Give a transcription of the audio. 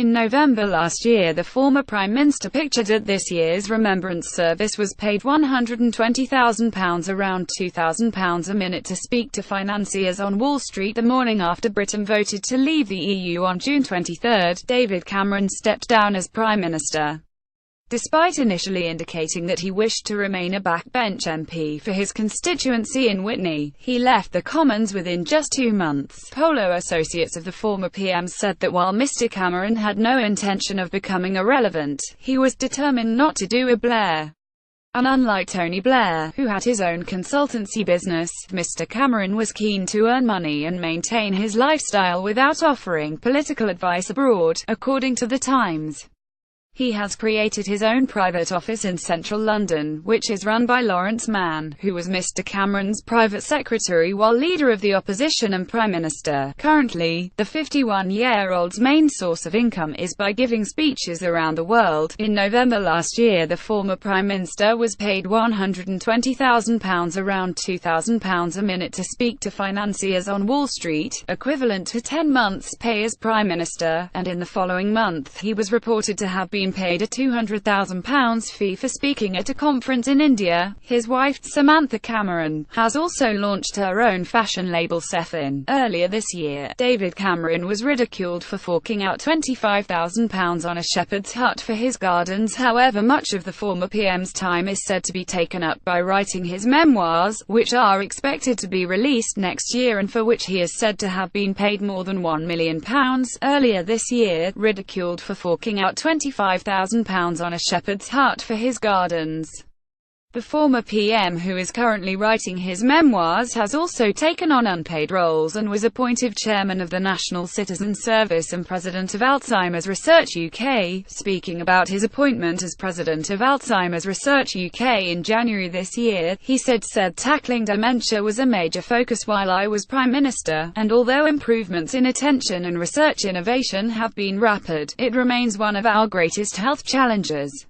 In November last year, the former Prime Minister, pictured at this year's Remembrance Service, was paid £120,000, around £2,000 a minute, to speak to financiers on Wall Street the morning after Britain voted to leave the EU on June 23. David Cameron stepped down as Prime Minister. Despite initially indicating that he wished to remain a backbench MP for his constituency in Witney, he left the Commons within just 2 months. Polo associates of the former PM said that while Mr Cameron had no intention of becoming irrelevant, he was determined not to do a Blair. And unlike Tony Blair, who had his own consultancy business, Mr Cameron was keen to earn money and maintain his lifestyle without offering political advice abroad, according to The Times. He has created his own private office in central London, which is run by Lawrence Mann, who was Mr Cameron's private secretary while leader of the opposition and Prime Minister. Currently, the 51-year-old's main source of income is by giving speeches around the world. In November last year, the former Prime Minister was paid £120,000, around £2,000 a minute, to speak to financiers on Wall Street, equivalent to 10 months' pay as Prime Minister, and in the following month he was reported to have been paid a £200,000 fee for speaking at a conference in India. His wife, Samantha Cameron, has also launched her own fashion label Sefin. Earlier this year, David Cameron was ridiculed for forking out £25,000 on a shepherd's hut for his gardens. However, much of the former PM's time is said to be taken up by writing his memoirs, which are expected to be released next year and for which he is said to have been paid more than £1 million. Earlier this year, ridiculed for forking out £25,000 on a shepherd's hut for his gardens. The former PM, who is currently writing his memoirs, has also taken on unpaid roles and was appointed chairman of the National Citizen Service and president of Alzheimer's Research UK. Speaking about his appointment as president of Alzheimer's Research UK in January this year, he said tackling dementia was a major focus while I was Prime Minister, and although improvements in attention and research innovation have been rapid, it remains one of our greatest health challenges.